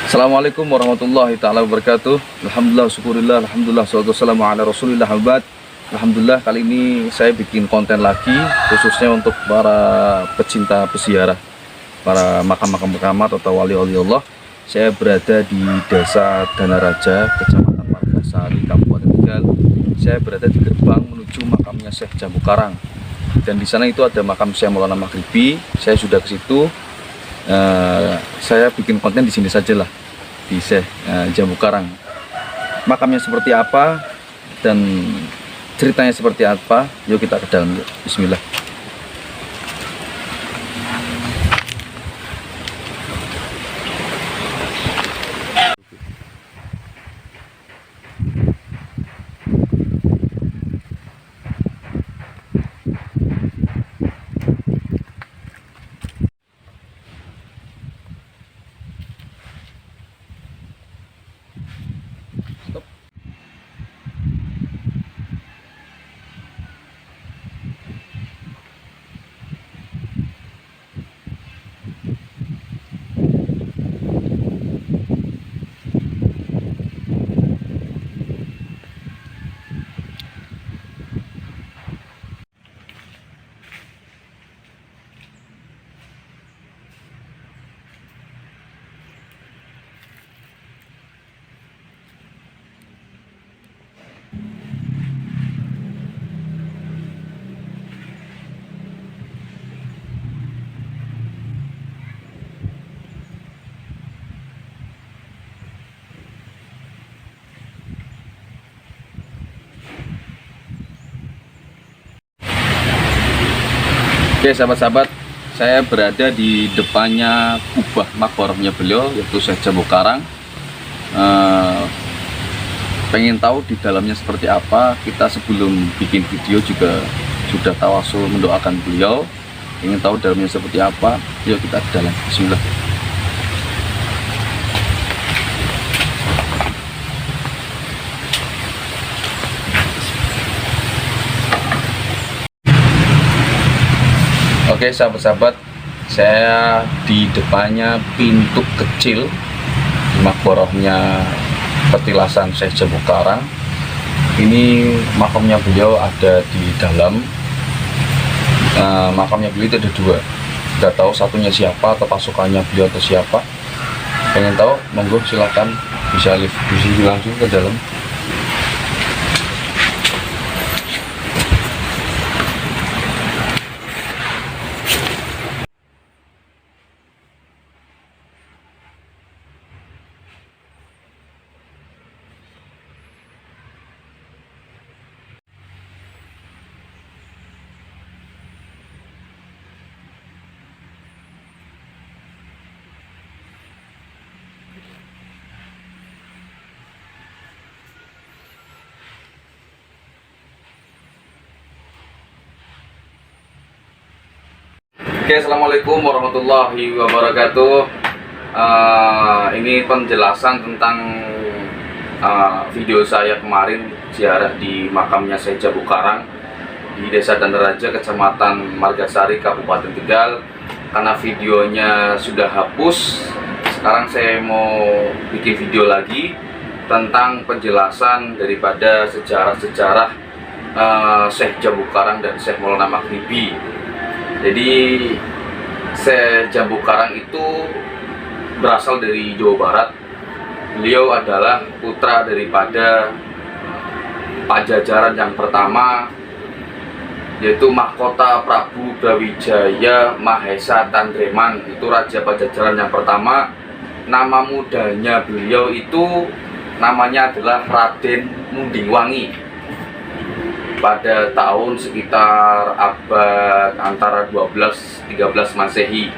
Assalamualaikum warahmatullahi taala wabarakatuh. Alhamdulillah, syukurillah, alhamdulillah, salatu wassalamu ala rasulillah abad. Alhamdulillah, kali ini saya bikin konten lagi khususnya untuk para pecinta peziarah, para makam-makam keramat atau wali-wali Allah. Saya berada di Desa Danaraja, Kecamatan Margasari, Kabupaten Tegal. Saya berada di gerbang menuju makamnya Syekh Jambu Karang. Dan di sana itu ada makam Syekh Maulana Maghribi. Saya sudah ke situ. Saya bikin konten di sini saja lah, di Syekh Jambu Karang. Makamnya seperti apa dan ceritanya seperti apa, yuk kita ke dalam. Bismillah. Oke sahabat-sahabat, saya berada di depannya kubah makbarahnya beliau, yaitu Syekh Jambu Karang. Pengen tahu di dalamnya seperti apa, kita sebelum bikin video juga sudah tawasul mendoakan beliau. Ingin tahu dalamnya seperti apa, yuk kita ke dalam. Bismillah. Oke sahabat-sahabat, saya di depannya pintu kecil di makbarahnya petilasan Syekh Jambu Karang. Ini makamnya beliau ada di dalam. Makamnya beliau itu ada dua. Tidak tahu satunya siapa atau pasukannya beliau atau siapa. Pengen tahu? Monggo silakan bisa langsung ke dalam. Oke, assalamualaikum warahmatullahi wabarakatuh. Ini penjelasan tentang video saya kemarin ziarah di makamnya Syekh Jambu Karang di Desa Danaraja, Kecamatan Margasari, Kabupaten Tegal. Karena videonya sudah hapus, sekarang saya mau bikin video lagi tentang penjelasan daripada sejarah-sejarah Syekh Jambu Karang dan Syekh Maulana Maghribi. Jadi Syekh Jambu Karang itu berasal dari Jawa Barat. Beliau adalah putra daripada Pajajaran yang pertama, yaitu Mahkota Prabu Brawijaya Mahesa Tandreman. Itu Raja Pajajaran yang pertama. Nama mudanya beliau itu namanya adalah Raden Mundingwangi. Pada tahun sekitar abad antara 12-13 Masehi.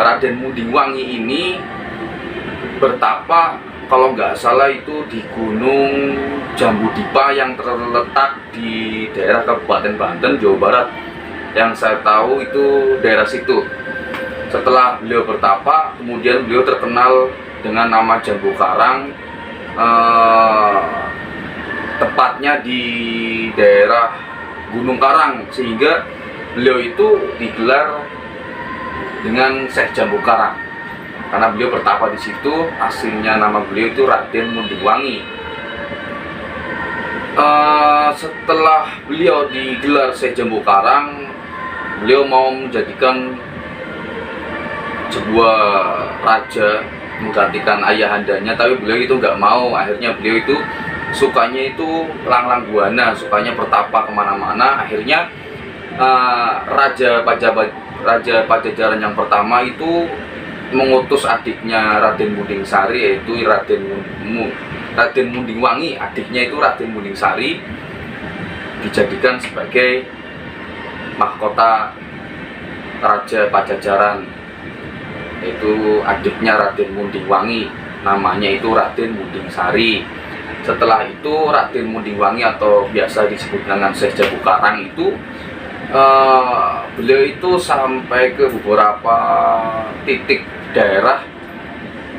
Raden Mundingwangi ini bertapa, kalau nggak salah itu di Gunung Jambudipa yang terletak di daerah Kabupaten Banten, Jawa Barat. Yang saya tahu itu daerah situ. Setelah beliau bertapa, kemudian beliau terkenal dengan nama Jambu Karang. Tepatnya di daerah Gunung Karang, sehingga beliau itu digelar dengan Syekh Jambu Karang. karena beliau bertapa di situ. Aslinya nama beliau itu Raden Mundingwangi. Setelah beliau digelar Syekh Jambu Karang, beliau mau menjadikan sebuah raja menggantikan ayahandanya, tapi beliau itu nggak mau. Akhirnya beliau itu sukanya itu langlang buana, sukanya bertapa kemana-mana. Akhirnya Raja Pajajaran yang pertama itu mengutus adiknya Raden Mundingsari, yaitu Raden Mundingwangi. Adiknya itu Raden Mundingsari dijadikan sebagai mahkota Raja Pajajaran, yaitu adiknya Raden Mundingwangi, namanya itu Raden Mundingsari. Setelah itu Raden Mundingwangi atau biasa disebut dengan Syekh Jambu Karang itu beliau itu sampai ke beberapa titik daerah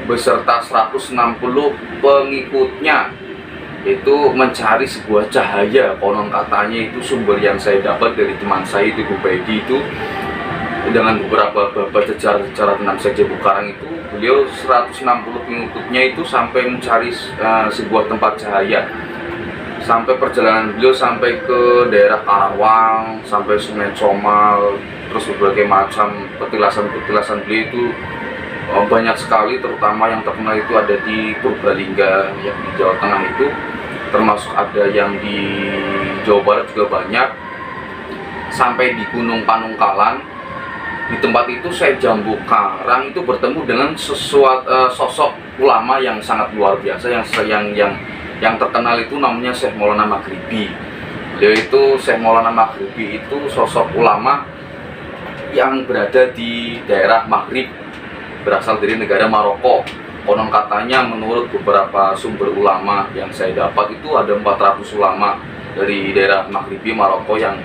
beserta 160 pengikutnya, itu mencari sebuah cahaya. Konon katanya itu sumber yang saya dapat dari teman saya itu Gubaidi, itu dengan beberapa sejarah tentang Syekh Jambu Karang itu beliau 160 pengikutnya itu sampai mencari sebuah tempat cahaya. Sampai perjalanan beliau sampai ke daerah Karawang, sampai Sungai Comal, terus berbagai macam petilasan beliau itu banyak sekali, terutama yang terkenal itu ada di Purbalingga yang di Jawa Tengah itu, termasuk ada yang di Jawa Barat juga banyak, sampai di Gunung Panungkalan. Di tempat itu Syekh Jambu Karang itu bertemu dengan sosok ulama yang sangat luar biasa, yang terkenal itu namanya Syekh Maulana Maghribi. Beliau itu Syekh Maulana Maghribi itu sosok ulama yang berada di daerah Maghrib, berasal dari negara Maroko. Konon katanya menurut beberapa sumber ulama yang saya dapat itu ada 400 ulama dari daerah Maghribi Maroko yang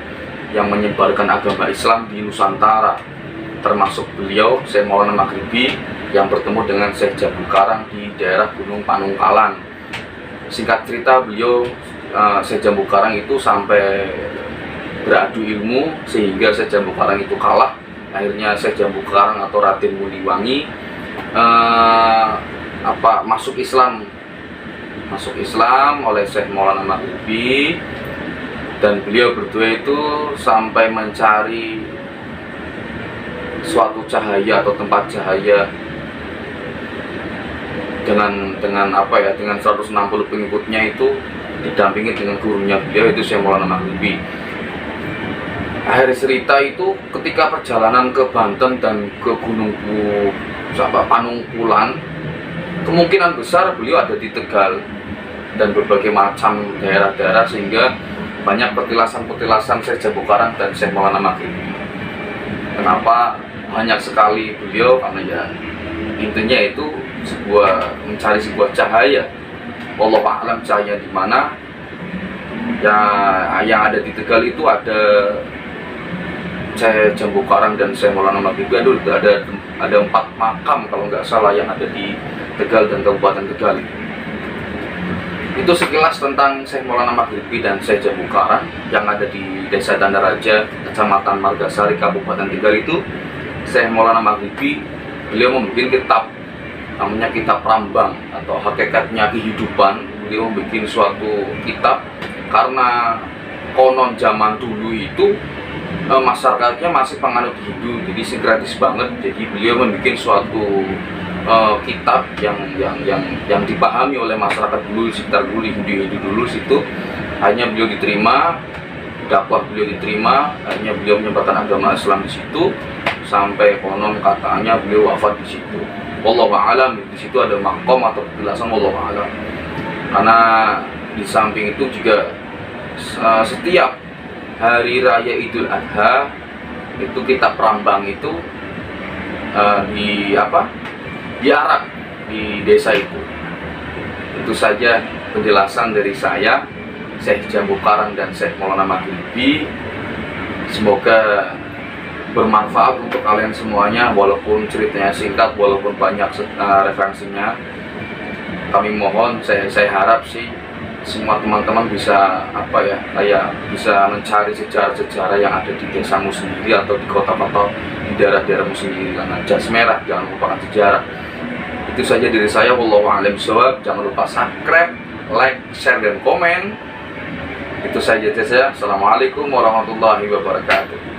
menyebarkan agama Islam di Nusantara, termasuk beliau Syekh Maulana Maghribi yang bertemu dengan Syekh Jambu Karang di daerah Gunung Panungkalan. Singkat cerita, beliau Syekh Jambu Karang itu sampai beradu ilmu sehingga Syekh Jambu Karang itu kalah. Akhirnya Syekh Jambu Karang atau Raden Mundingwangi masuk Islam oleh Syekh Maulana Maghribi, dan beliau berdua itu sampai mencari suatu cahaya atau tempat cahaya dengan 160 pengikutnya itu, didampingi dengan gurunya beliau itu Syekh Maulana Maghribi. Akhir cerita itu ketika perjalanan ke Banten dan ke Gunung Panungkulan, kemungkinan besar beliau ada di Tegal dan berbagai macam daerah-daerah, sehingga banyak petilasan Syekh Jambu Karang dan Syekh Maulana Maghribi. Kenapa banyak sekali beliau? Karena ya intinya itu mencari sebuah cahaya. Wallahu a'lam cahaya di mana. Ya, yang ada di Tegal itu ada Syekh Jambu Karang dan Syekh Maulana Maghribi. Ada 4 makam kalau nggak salah yang ada di Tegal dan Kabupaten Tegal. Itu sekilas tentang Syekh Maulana Maghribi dan Syekh Jambu Karang yang ada di Desa Dandaraja, Kecamatan Margasari, Kabupaten Tegal itu. Syekh Maulana Maghribi beliau membuat kitab namanya Kitab Rambang atau Hakikatnya Kehidupan. Beliau membuat suatu kitab karena konon zaman dulu itu masyarakatnya masih penganut Hindu, jadi sinkretis banget. Jadi beliau membuat suatu kitab yang dipahami oleh masyarakat dulu sekitar dulu, Hindu dulu situ. Hanya beliau diterima, dakwah beliau diterima, hanya beliau menyebarkan agama Islam di situ, sampai konon katanya beliau wafat di situ. Wallahu a'lam, di situ ada makom atau penjelasan wallahu a'lam. Karena di samping itu juga setiap hari raya Idul Adha itu Kitab Rambang itu diarak di desa itu. Itu saja penjelasan dari saya, Syekh Jambu Karang dan Syekh Maulana Maghribi. Semoga bermanfaat untuk kalian semuanya, walaupun ceritanya singkat, walaupun banyak referensinya. Kami mohon, saya harap sih semua teman-teman bisa bisa mencari sejarah-sejarah yang ada di desamu sendiri atau di kota-kota, di daerah-daerahmu sendiri, karena jas merah jangan melupakan sejarah. Itu saja dari saya, wallahu a'lam bishawab. Jangan lupa subscribe, like, share, dan komen. Itu saja. Assalamualaikum warahmatullahi wabarakatuh.